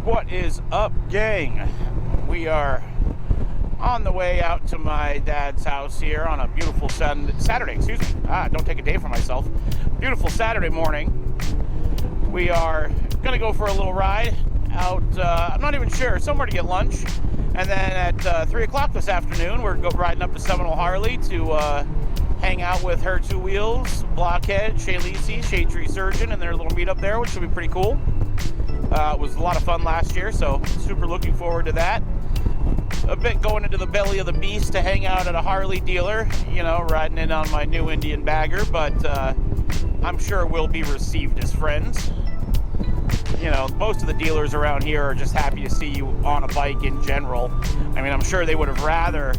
What is up, gang? We are on the way out to my dad's house here on a beautiful Saturday, excuse me. Don't take a day for myself. Beautiful Saturday morning. We are going to go for a little ride out, I'm not even sure, somewhere to get lunch. And then at 3 o'clock this afternoon, we're riding up to Seminole Harley to hang out with her two wheels, Blockhead, Shay Lisi, Shade Tree Surgeon, and their little meetup there, which will be pretty cool. It was a lot of fun last year, so super looking forward to that. A bit going into the belly of the beast to hang out at a Harley dealer, you know, riding in on my new Indian bagger, but I'm sure we'll be received as friends. You know, most of the dealers around here are just happy to see you on a bike in general. I mean, I'm sure they would have rather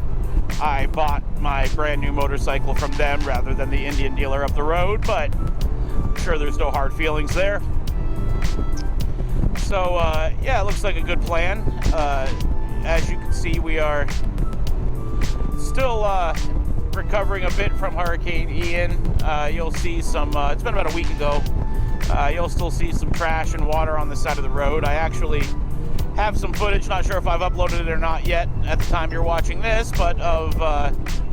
I bought my brand new motorcycle from them rather than the Indian dealer up the road, but I'm sure there's no hard feelings there. So, yeah, it looks like a good plan. As you can see, we are still recovering a bit from Hurricane Ian. You'll see some, it's been about a week ago, you'll still see some trash and water on the side of the road. I actually have some footage, not sure if I've uploaded it or not yet at the time you're watching this, but of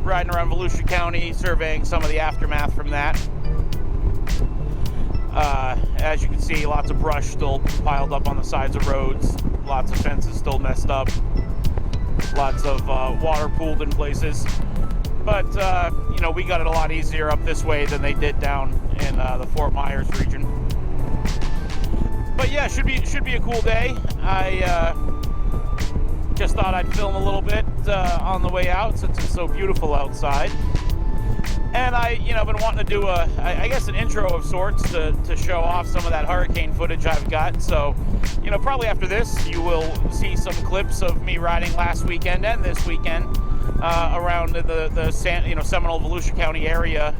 riding around Volusia County, surveying some of the aftermath from that. As you can see, lots of brush still piled up on the sides of roads, lots of fences still messed up, lots of water pooled in places. But, you know, we got it a lot easier up this way than they did down in the Fort Myers region. But yeah, should be a cool day. I just thought I'd film a little bit on the way out since it's so beautiful outside. And I've been wanting to do I guess an intro of sorts to show off some of that hurricane footage I've got. So, you know, probably after this, you will see some clips of me riding last weekend and this weekend around the Seminole, Volusia County area,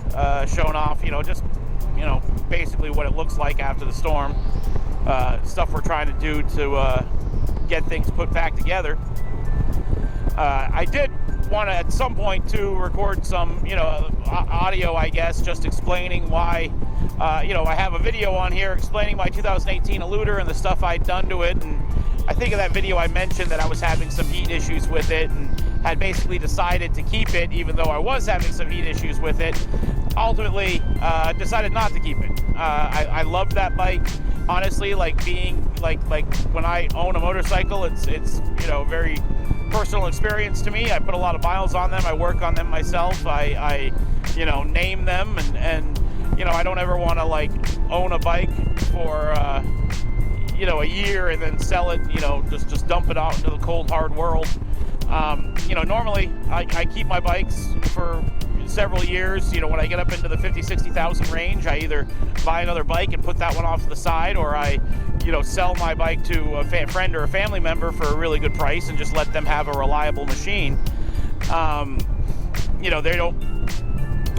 showing off, basically what it looks like after the storm. Stuff we're trying to do to get things put back together. I did want to at some point to record some audio, I guess, just explaining why I have a video on here explaining my 2018 Eluder and the stuff I'd done to it. And I think in that video I mentioned that I was having some heat issues with it and had basically decided to keep it even though I was having some heat issues with it. Ultimately decided not to keep it. I loved that bike. Honestly, like being like when I own a motorcycle, it's very personal experience to me. I put a lot of miles on them. I work on them myself. I name them, and I don't ever want to like own a bike for a year and then sell it. Just dump it out into the cold hard world. Normally I keep my bikes for several years. When I get up into the 50,000-60,000 range, I either buy another bike and put that one off to the side, or I sell my bike to a friend or a family member for a really good price and just let them have a reliable machine. They don't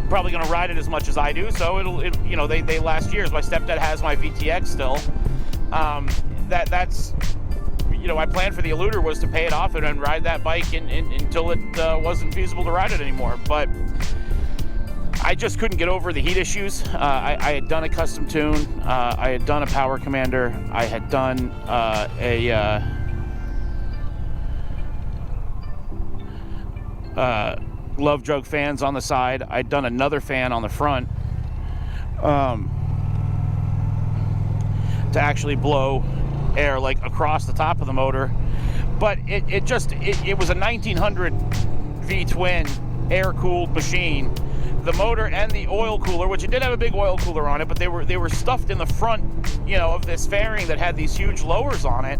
probably going to ride it as much as I do, so they last years. My stepdad has my VTX still. That's my plan for the Eluder was to pay it off and ride that bike until it wasn't feasible to ride it anymore. But I just couldn't get over the heat issues. I had done a custom tune. I had done a power commander. I had done love jug fans on the side. I'd done another fan on the front to actually blow air like across the top of the motor. But it was a 1900 V-twin air-cooled machine. The motor and the oil cooler, which it did have a big oil cooler on it, but they were stuffed in the front, of this fairing that had these huge lowers on it.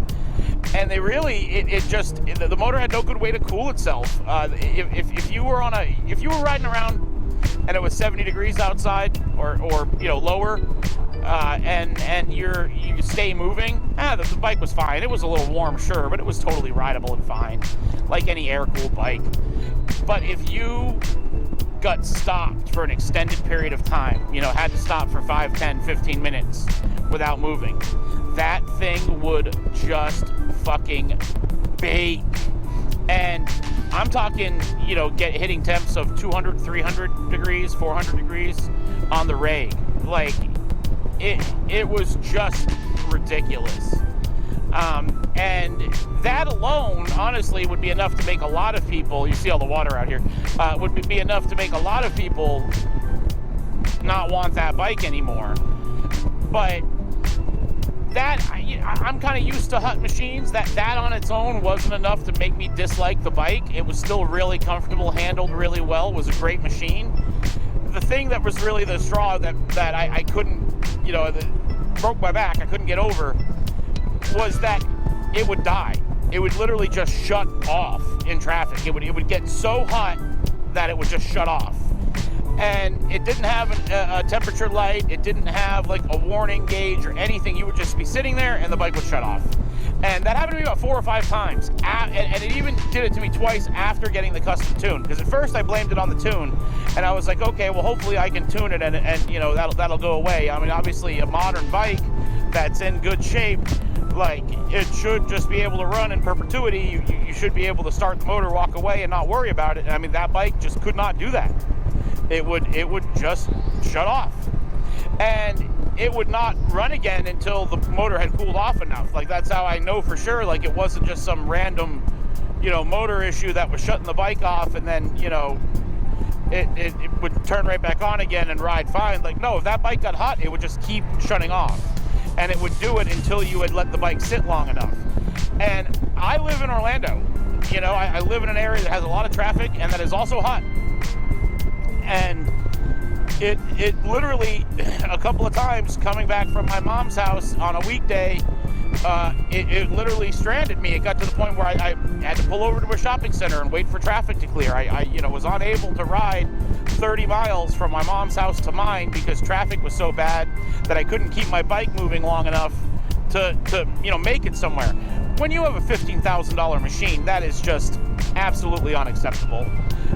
And they really, the motor had no good way to cool itself. If you were riding around and it was 70 degrees outside or lower, and you stay moving, the bike was fine. It was a little warm, sure, but it was totally rideable and fine, like any air-cooled bike. But if you got stopped for an extended period of time, had to stop for 5, 10, 15 minutes without moving, that thing would just fucking bake. And I'm talking, hitting temps of 200, 300 degrees, 400 degrees on the rag. Like, it was just ridiculous. And that alone, honestly, would be enough to make a lot of people, you see all the water out here, would be enough to make a lot of people not want that bike anymore. But that, I'm kind of used to Hut machines. That on its own wasn't enough to make me dislike the bike. It was still really comfortable, handled really well, was a great machine. The thing that was really the straw that I couldn't, that broke my back, I couldn't get over, was that it would die. It would literally just shut off in traffic. It would get so hot that it would just shut off. And it didn't have a temperature light. It didn't have like a warning gauge or anything. You would just be sitting there and the bike would shut off. And that happened to me about 4 or 5 times. And it even did it to me twice after getting the custom tune. Because at first I blamed it on the tune. And I was like, okay, well, hopefully I can tune it and that'll go away. I mean, obviously a modern bike that's in good shape, like, it should just be able to run in perpetuity. You should be able to start the motor, walk away, and not worry about it. And I mean, that bike just could not do that. It would just shut off, and it would not run again until the motor had cooled off enough. Like, that's how I know for sure, like, it wasn't just some random, motor issue that was shutting the bike off, and then, it would turn right back on again and ride fine. Like, no, if that bike got hot, it would just keep shutting off, and it would do it until you had let the bike sit long enough. And I live in Orlando. I live in an area that has a lot of traffic and that is also hot. And it literally, a couple of times coming back from my mom's house on a weekday, it literally stranded me. It got to the point where I had to pull over to a shopping center and wait for traffic to clear. I was unable to ride 30 miles from my mom's house to mine because traffic was so bad that I couldn't keep my bike moving long enough to make it somewhere. When you have a $15,000 machine, that is just absolutely unacceptable.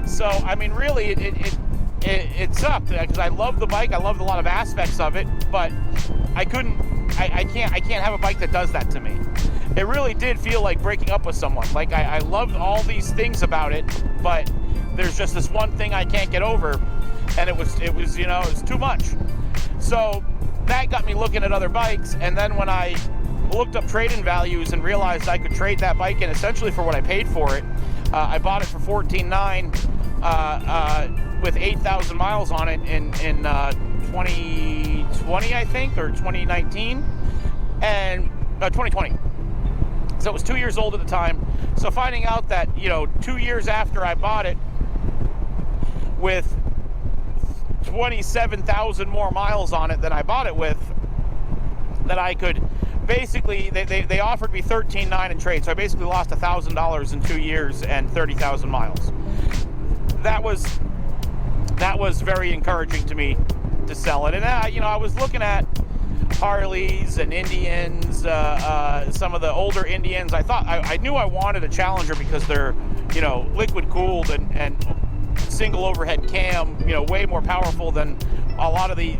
So, I mean, really, it sucked because I loved the bike. I loved a lot of aspects of it, but I can't have a bike that does that to me. It really did feel like breaking up with someone. Like, I loved all these things about it, but there's just this one thing I can't get over, and it was too much. So that got me looking at other bikes, and then when I looked up trade-in values and realized I could trade that bike in essentially for what I paid for it, I bought it for $14,900 with 8,000 miles on it in 2020, I think, or 2019, and 2020. So it was 2 years old at the time. So finding out that 2 years after I bought it, with 27,000 more miles on it than I bought it with, that I could basically, they offered me $13,900 in trade, so I basically lost $1,000 in 2 years and 30,000 miles. That was very encouraging to me to sell it. And I was looking at Harleys and Indians, some of the older Indians. I knew I wanted a Challenger because they're liquid cooled and single overhead cam, way more powerful than a lot of the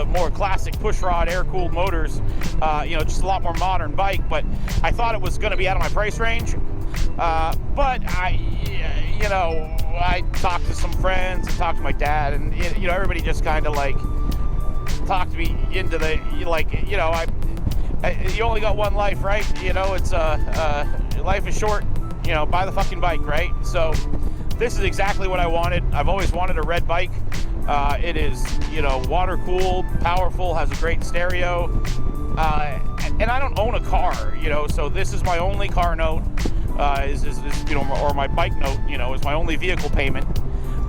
more classic pushrod air-cooled motors, just a lot more modern bike. But I thought it was going to be out of my price range. But I talked to some friends and talked to my dad, and everybody just kind of like talked me into the you only got one life, right? It's life is short. Buy the fucking bike, right? So this is exactly what I wanted. I've always wanted a red bike. It is, water cooled, powerful, has a great stereo, and I don't own a car, so this is my only car note, or my bike note, is my only vehicle payment.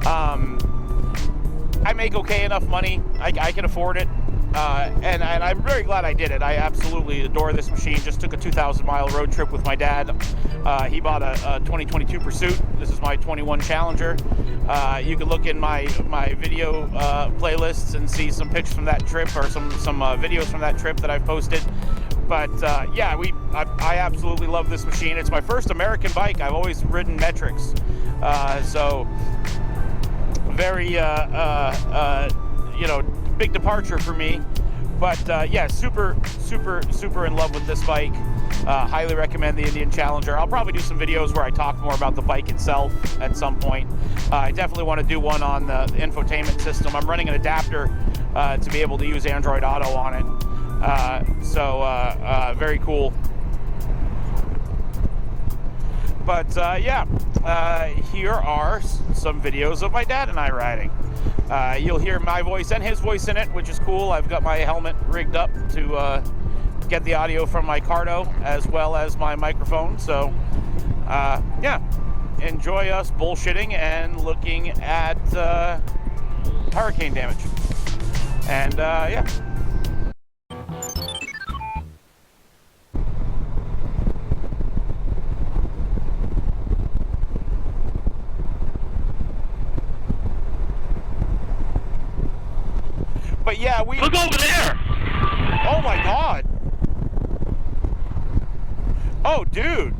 I make okay enough money. I can afford it, and I'm very glad I did it. I absolutely adore this machine. Just took a 2,000-mile road trip with my dad. He bought a 2022 Pursuit. This is my 21 Challenger. You can look in my video playlists and see some pictures from that trip, or some videos from that trip that I've posted. But I absolutely love this machine. It's my first American bike. I've always ridden metrics, so very big departure for me. But super in love with this bike. Highly recommend the Indian Challenger. I'll probably do some videos where I talk more about the bike itself at some point. I definitely want to do one on the infotainment system. I'm running an adapter to be able to use Android Auto on it. Very cool. But yeah, here are some videos of my dad and I riding. You'll hear my voice and his voice in it, which is cool. I've got my helmet rigged up to get the audio from my Cardo as well as my microphone. So yeah, enjoy us bullshitting and looking at hurricane damage. And yeah. But yeah, we look over there. Oh my God. Oh dude,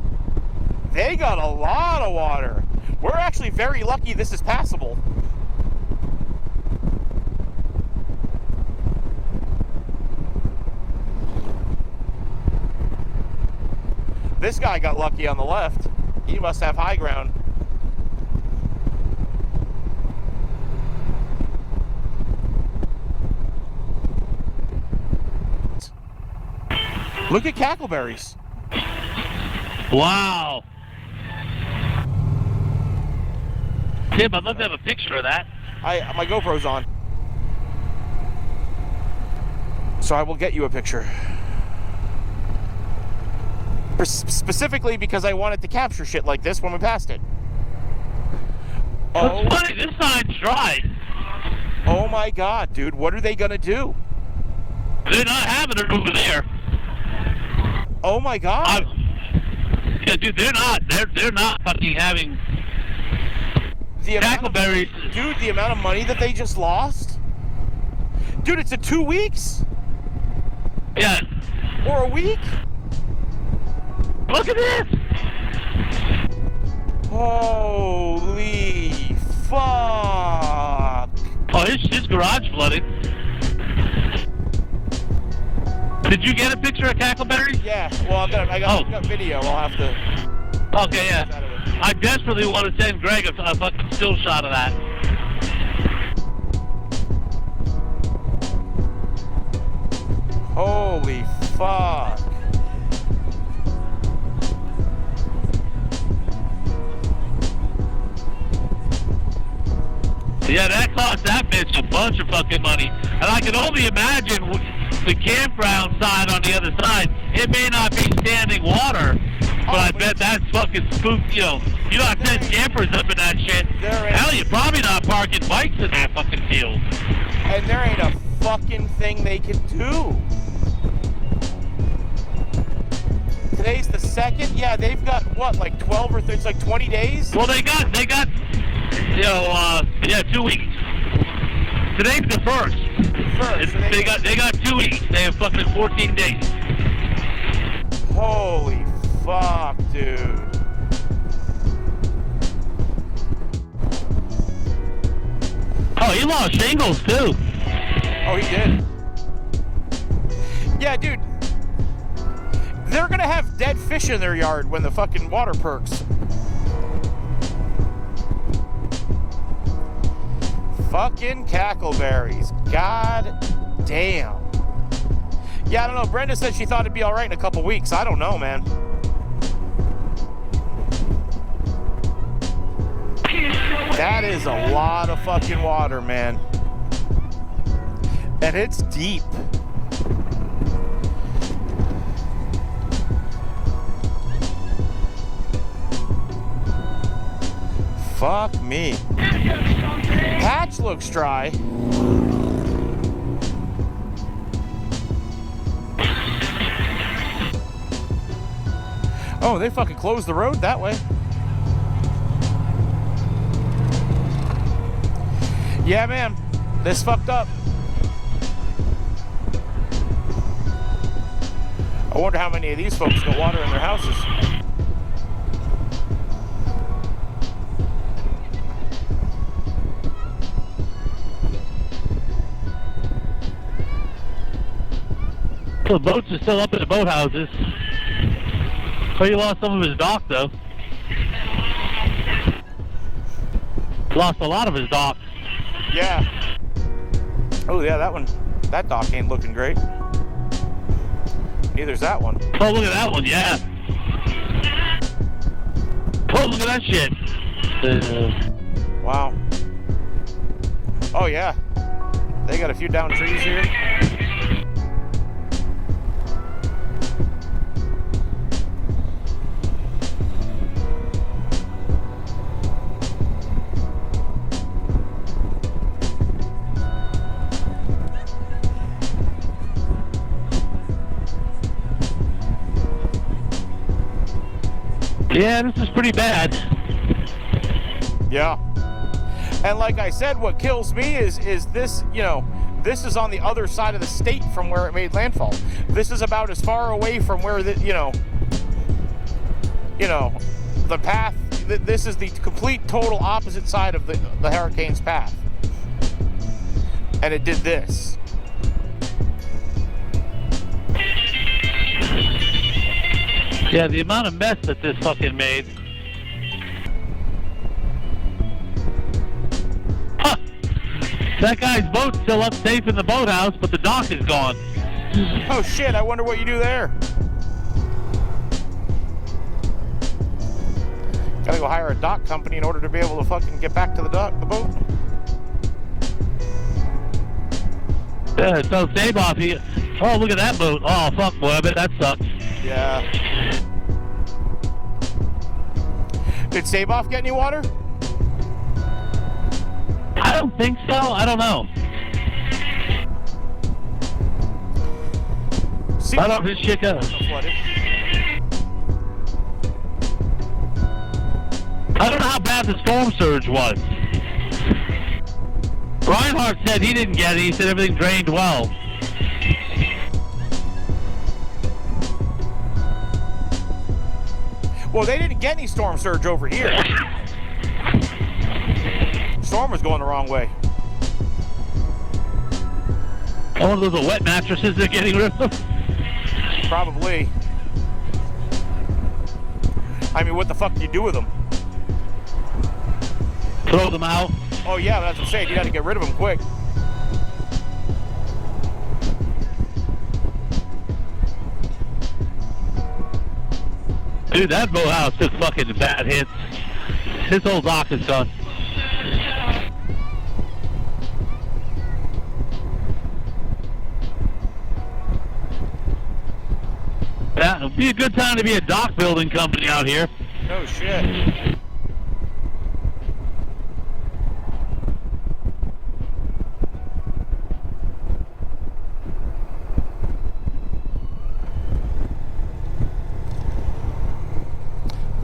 they got a lot of water. We're actually very lucky this is passable. This guy got lucky on the left. He must have high ground. Look at cackleberries. Wow. Tim, I'd love to have a picture of that. My GoPro's on. So I will get you a picture. Specifically because I wanted to capture shit like this when we passed it. That's funny, this sign's dry. Oh my God, dude, what are they gonna do? They're not having it over there. Oh my God. Yeah, dude, they're not fucking having the cackleberries. Dude, the amount of money that they just lost. Dude, it's in 2 weeks. Yeah. Or a week. Look at this. Holy fuck. Oh, his garage flooded. Did you get a picture of cackleberry? Yeah, well, I got video. I'll have to. Okay, yeah. I desperately want to send Greg a fucking still shot of that. Holy fuck. Yeah, that cost that bitch a bunch of fucking money. And I can only imagine the campground side on the other side. It may not be standing water, but I bet that's fucking spooked. You know, you not 10 campers up in that shit. Hell, you're probably not parking bikes in that fucking field. And there ain't a fucking thing they can do. Today's the 2nd. Yeah, they've got what, like 12 or 30, it's like 20 days? Well, they got, you know, yeah, 2 weeks. Today's the 1st. They got 2 weeks. They have fucking 14 days. Holy fuck, dude. Oh, he lost shingles too. Oh, he did. Yeah, dude. They're gonna have dead fish in their yard when the fucking water perks. Fucking cackleberries. God damn. Yeah, I don't know. Brenda said she thought it'd be alright in a couple weeks. I don't know, man. That is a lot of fucking water, man. And it's deep. Fuck me. Patch looks dry. Oh, they fucking closed the road that way. Yeah, man. This fucked up. I wonder how many of these folks got water in their houses. The boats are still up in the boathouses. Oh, he lost some of his dock, though. Lost a lot of his dock. Yeah. Oh, yeah, that dock ain't looking great. Neither's that one. Oh, look at that one, yeah. Oh, look at that shit. Wow. Oh yeah. They got a few down trees here. Yeah, this is pretty bad. Yeah. And like I said, what kills me is this, you know, this is on the other side of the state from where it made landfall. This is about as far away from where the, you know, the path, this is the complete total opposite side of the hurricane's path. And it did this. Yeah, the amount of mess that this fucking made. Huh. That guy's boat's still up safe in the boathouse, but the dock is gone. Oh shit, I wonder what you do there. Gotta go hire a dock company in order to be able to fucking get back to the boat. Yeah, so save off here. Oh, look at that boat. Oh, fuck, boy, I bet that sucks. Yeah. Did Save Off get any water? I don't think so. I don't know. I don't know if this shit goes. I don't know how bad the storm surge was. Reinhardt said he didn't get it. He said everything drained well. Well, they didn't get any storm surge over here. Storm was going the wrong way. Oh, one of those wet mattresses they're getting rid of? Probably. I mean, what the fuck do you do with them? Throw them out. Oh yeah, that's what I'm saying. You got to get rid of them quick. Dude, that boathouse took fucking bad hits. This whole dock is gone. Yeah, it'll be a good time to be a dock building company out here. No shit.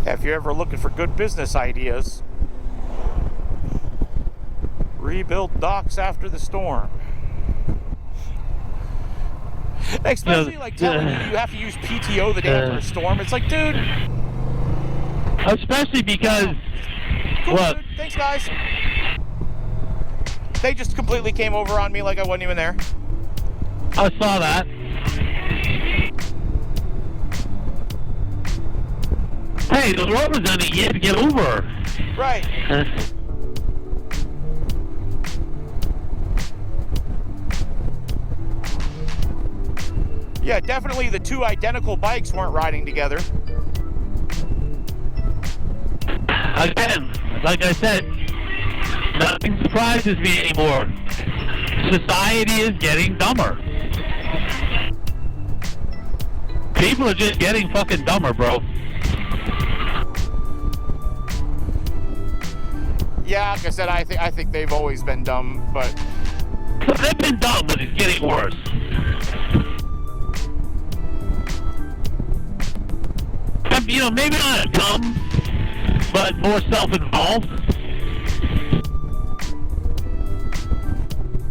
If you're ever looking for good business ideas, rebuild docks after the storm. Especially like telling you have to use PTO the day after a storm. It's like, dude. Especially because Cool, what? Dude. Thanks, guys. They just completely came over on me like I wasn't even there. I saw that. Hey, the road was on it. You had to get over. Right. Yeah, definitely the two identical bikes weren't riding together. Again, like I said, nothing surprises me anymore. Society is getting dumber. People are just getting fucking dumber, bro. Yeah, like I said, I think they've always been dumb, but They've been dumb, but it's getting worse. You know, maybe not dumb, but more self-involved.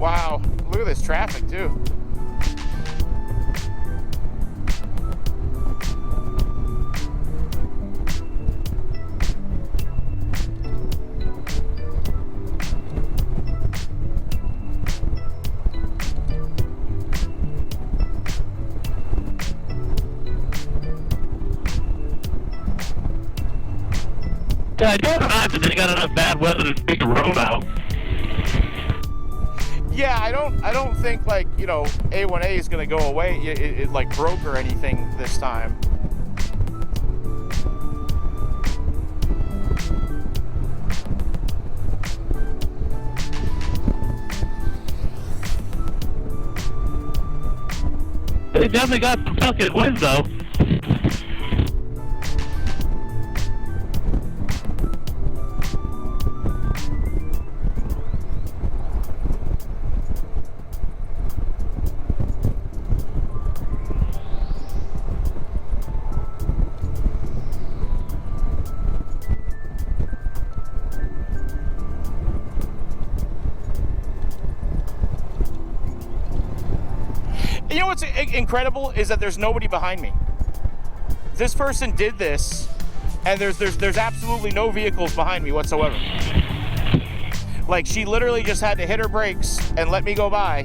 wow, look at this traffic too. Yeah, I don't imagine they got enough bad weather to take the road out. Yeah, I don't think like, you know, A1A is gonna go away. It like broke or anything this time. They definitely got some fucking wind, though. You know what's incredible is that there's nobody behind me. This person did this, and there's absolutely no vehicles behind me whatsoever. Like, she literally just had to hit her brakes and let me go by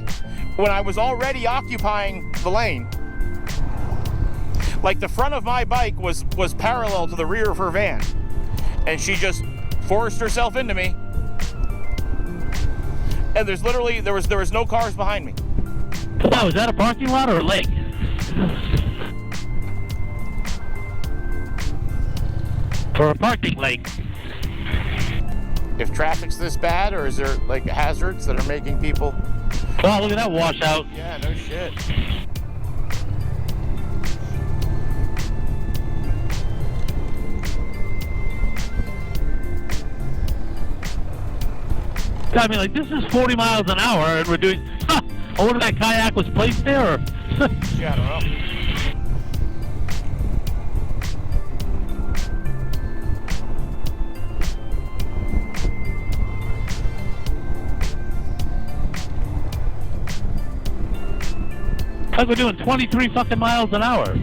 when I was already occupying the lane. Like, the front of my bike was parallel to the rear of her van, and she just forced herself into me. And there was no cars behind me. Wow, is that a parking lot or a lake? For a parking lake. If traffic's this bad, or is there like hazards that are making people? Wow, look at that washout. Yeah, no shit. I mean, like, this is 40 miles an hour, and we're doing... I wonder if that kayak was placed there, or... Yeah, I don't know. Like we're doing 23 fucking miles an hour.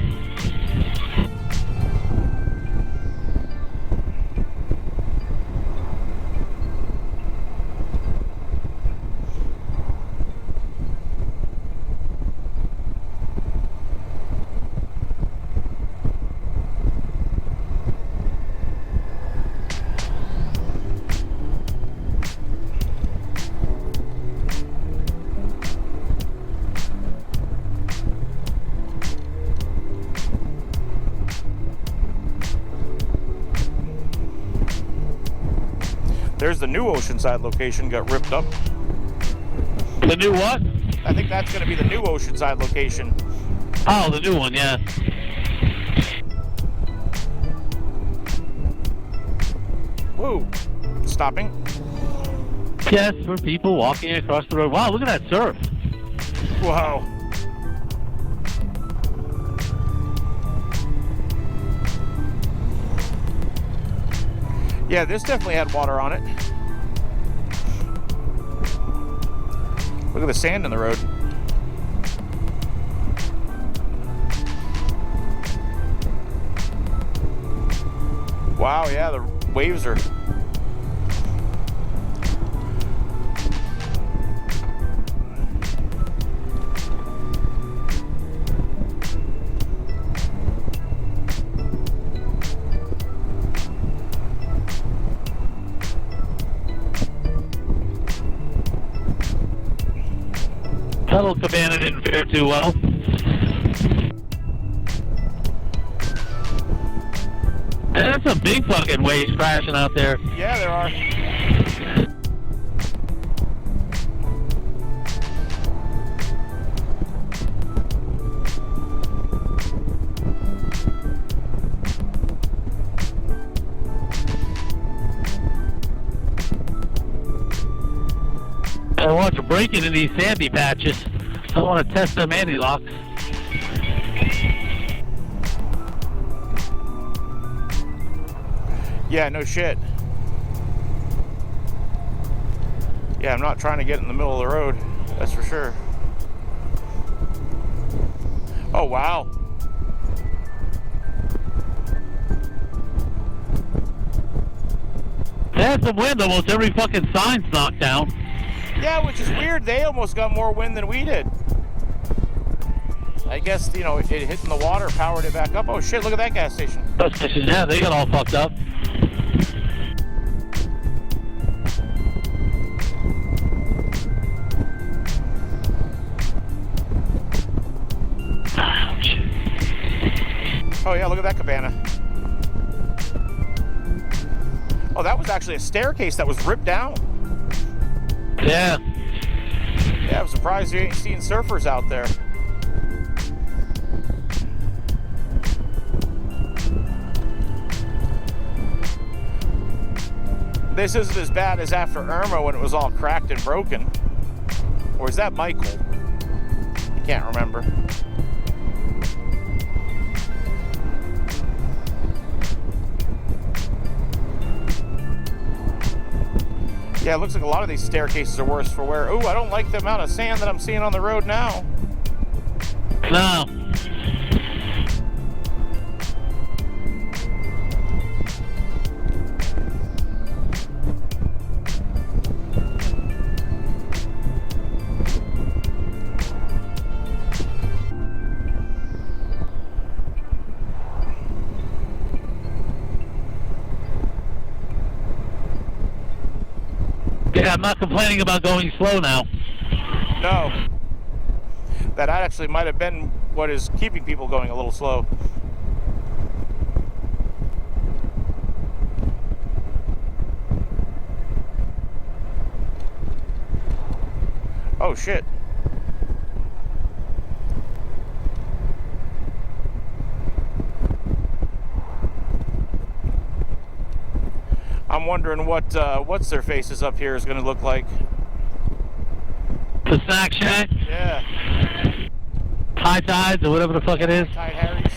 There's the new Oceanside location got ripped up. The new what? I think that's going to be the new Oceanside location. Oh, the new one, yeah. Whoa. Stopping. Yes, for people walking across the road. Wow, look at that surf. Wow. Yeah, this definitely had water on it. Look at the sand in the road. Wow, yeah, the waves are... That little cabana didn't fare too well. There's some big fucking waves crashing out there. Yeah, there are. I want to break into these sandy patches. I want to test them anti-locks. Yeah, no shit. Yeah, I'm not trying to get in the middle of the road. That's for sure. Oh, wow. They had some wind. Almost every fucking sign's knocked down. Yeah, which is weird. They almost got more wind than we did. I guess, you know, it hitting the water powered it back up. Oh, shit, look at that gas station. Yeah, they got all fucked up. Ouch. Oh, yeah, look at that cabana. Oh, that was actually a staircase that was ripped down. Yeah. Yeah, I'm surprised you ain't seeing surfers out there. This isn't as bad as after Irma when it was all cracked and broken. Or is that Michael? I can't remember. Yeah, it looks like a lot of these staircases are worse for wear. Ooh, I don't like the amount of sand that I'm seeing on the road now. No. Yeah, I'm not complaining about going slow now. No. That actually might have been what is keeping people going a little slow. Oh, shit. I'm wondering what's their faces up here is going to look like. The snack shack? Yeah. High tides or whatever the fuck it is. Tide Harry's.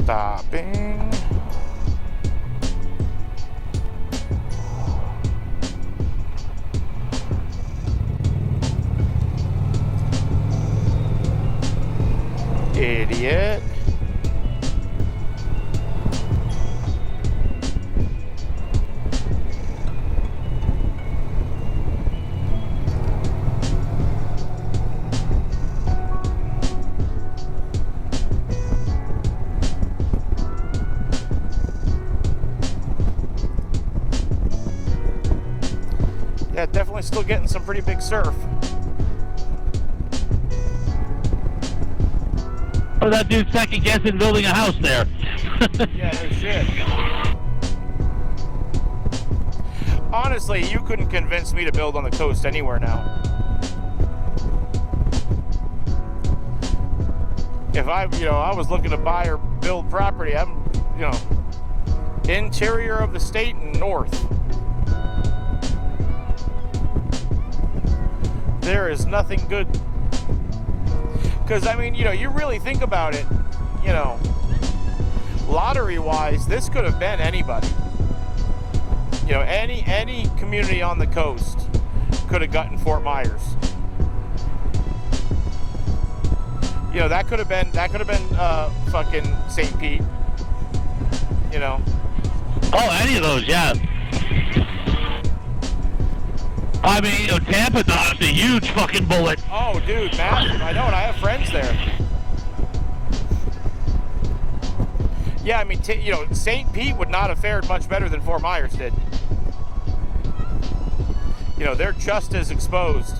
Stopping. Idiot. Yeah, definitely still getting some pretty big surf. Oh, that dude's second guessing building a house there. Yeah, no shit. Honestly, you couldn't convince me to build on the coast anywhere now. If I was looking to buy or build property, I'm, interior of the state and north. There is nothing good. Because, I mean, you really think about it, lottery-wise, this could have been anybody. Any community on the coast could have gotten Fort Myers. That could have been fucking St. Pete. Oh, any of those, yeah. I mean, Tampa dodged a huge fucking bullet. Oh, dude, massive. I know, and I have friends there. Yeah, I mean, St. Pete would not have fared much better than Fort Myers did. They're just as exposed.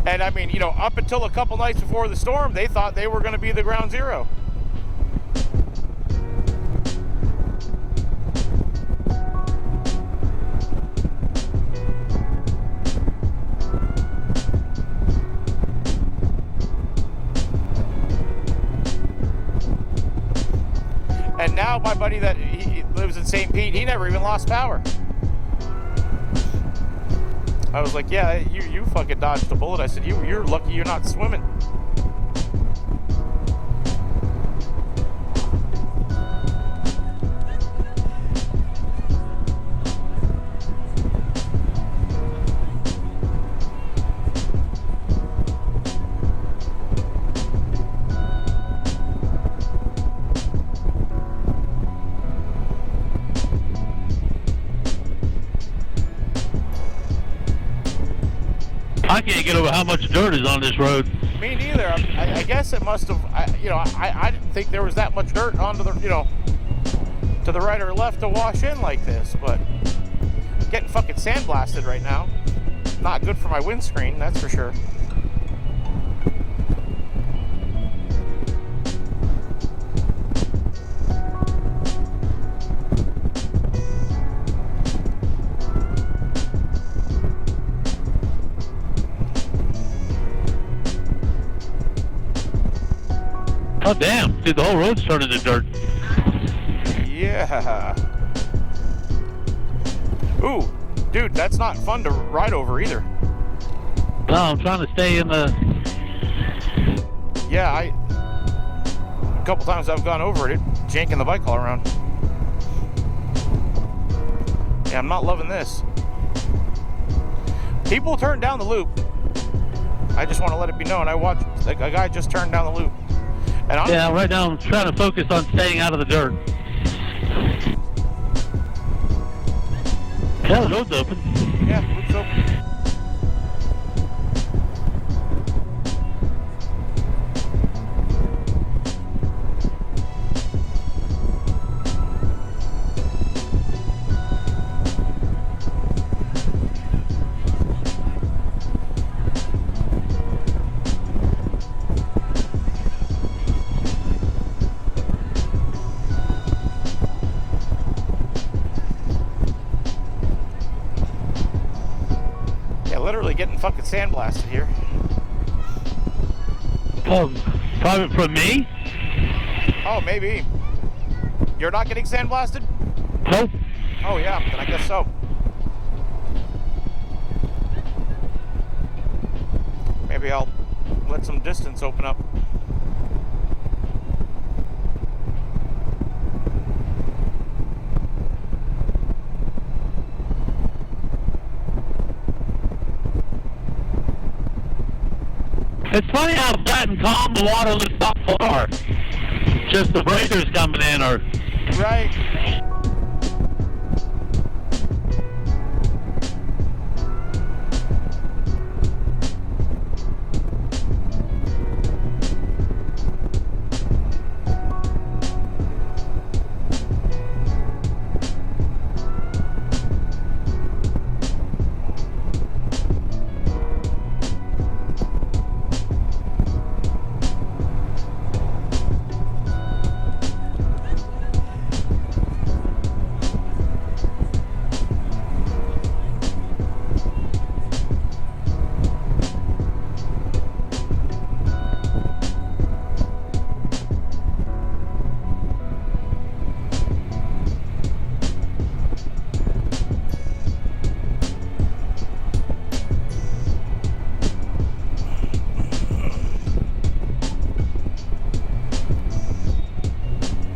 And I mean, up until a couple nights before the storm, they thought they were going to be the ground zero. And now my buddy that he lives in St. Pete, he never even lost power. I was like, yeah, you fucking dodged a bullet. I said, you're lucky you're not swimming. I can't get over how much dirt is on this road. Me neither. I guess it must have. I didn't think there was that much dirt onto the, to the right or left to wash in like this. But getting fucking sandblasted right now. Not good for my windscreen, that's for sure. Oh damn, dude, the whole road's turned into dirt. Yeah. Ooh, dude, that's not fun to ride over either. No, I'm trying to stay in the... Yeah, a couple times I've gone over it, janking the bike all around. Yeah, I'm not loving this. People turn down the loop. I just want to let it be known. I watched a guy just turn down the loop. And yeah, right now I'm trying to focus on staying out of the dirt. Yeah, the road's open. Yeah, the loop's open. Literally getting fucking sandblasted here. Private from me? Oh, maybe. You're not getting sandblasted? Nope. Oh yeah, then I guess so. Maybe I'll let some distance open up. It's funny how flat and calm the water looks up far. Just the breakers coming in are... Right.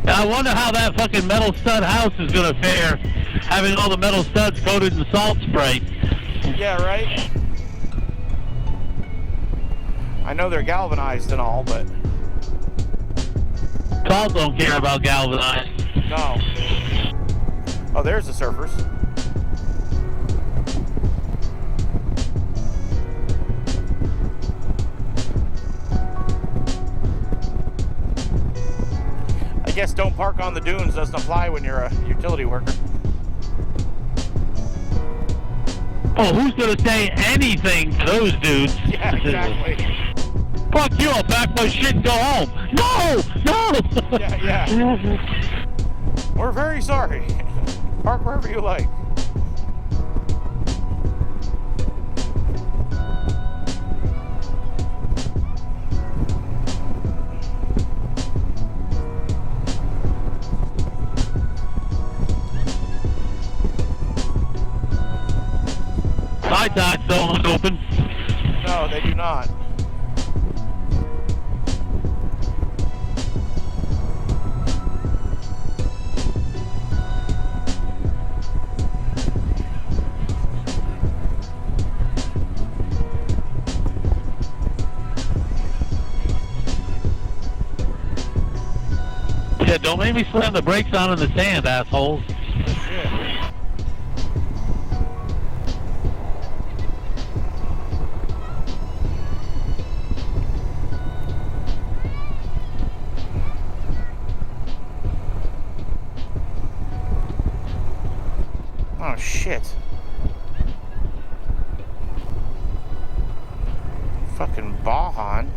I wonder how that fucking metal stud house is gonna fare, having all the metal studs coated in salt spray. Yeah, right? I know they're galvanized and all, but... Salt don't care about galvanized. No. Oh, there's the surfers. I guess don't park on the dunes doesn't apply when you're a utility worker. Oh, who's gonna say anything to those dudes? Yeah, exactly. Fuck you, I'll pack my shit and go home. No! No! Yeah. We're very sorry. Park wherever you like. My dots don't open. No, they do not. Yeah, don't make me slam the brakes on in the sand, assholes. Shit. shit. Fucking Bahan.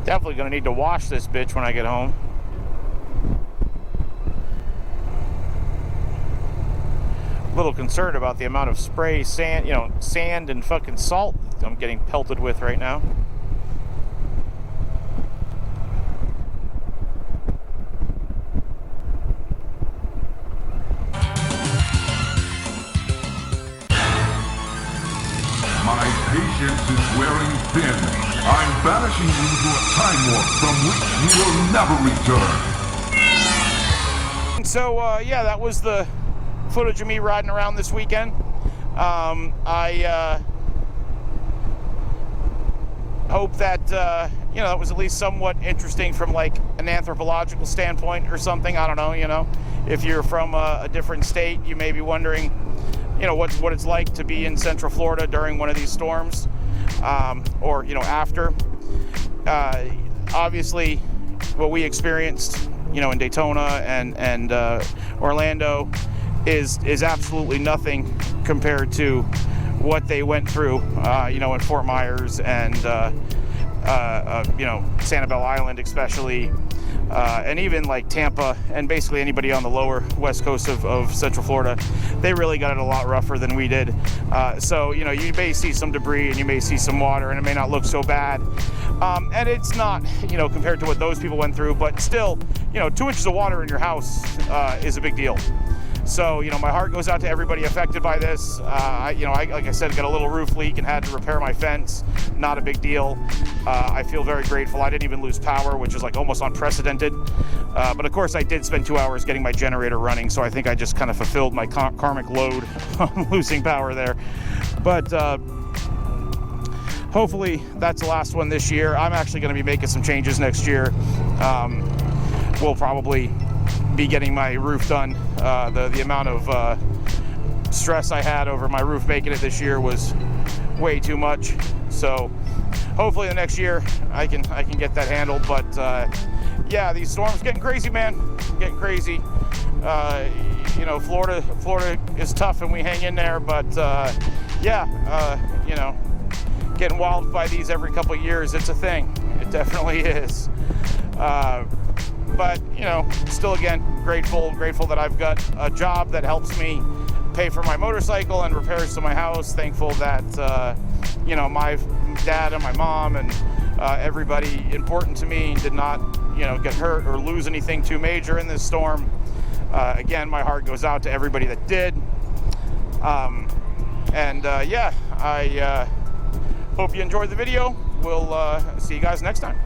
Definitely gonna need to wash this bitch when I get home. A little concerned about the amount of spray, sand, sand and fucking salt I'm getting pelted with right now. My patience is wearing thin. I'm banishing you to a time warp from which you will never return. So, yeah, that was the footage of me riding around this weekend. I hope that, that was at least somewhat interesting from like an anthropological standpoint or something. I don't know, if you're from a different state, you may be wondering, what it's like to be in Central Florida during one of these storms, or, after. Obviously, what we experienced, in Daytona and Orlando is absolutely nothing compared to what they went through, in Fort Myers and, Sanibel Island especially, and even like Tampa and basically anybody on the lower west coast of Central Florida. They really got it a lot rougher than we did. So, you may see some debris and you may see some water and it may not look so bad. And it's not, compared to what those people went through, but still, 2 inches of water in your house is a big deal. So, my heart goes out to everybody affected by this. I like I said, got a little roof leak and had to repair my fence. Not a big deal. I feel very grateful. I didn't even lose power, which is like almost unprecedented. But of course, I did spend 2 hours getting my generator running, so I think I just kind of fulfilled my karmic load on losing power there. But hopefully, that's the last one this year. I'm actually going to be making some changes next year. We'll probably be getting my roof done. The amount of stress I had over my roof making it this year was way too much. So hopefully the next year I can get that handled. But yeah, these storms getting crazy, man. Getting crazy. Florida is tough and we hang in there. But getting walloped by these every couple of years, it's a thing. It definitely is. But, still again, grateful that I've got a job that helps me pay for my motorcycle and repairs to my house. Thankful that, my dad and my mom and everybody important to me did not, get hurt or lose anything too major in this storm. Again, my heart goes out to everybody that did. I hope you enjoyed the video. We'll see you guys next time.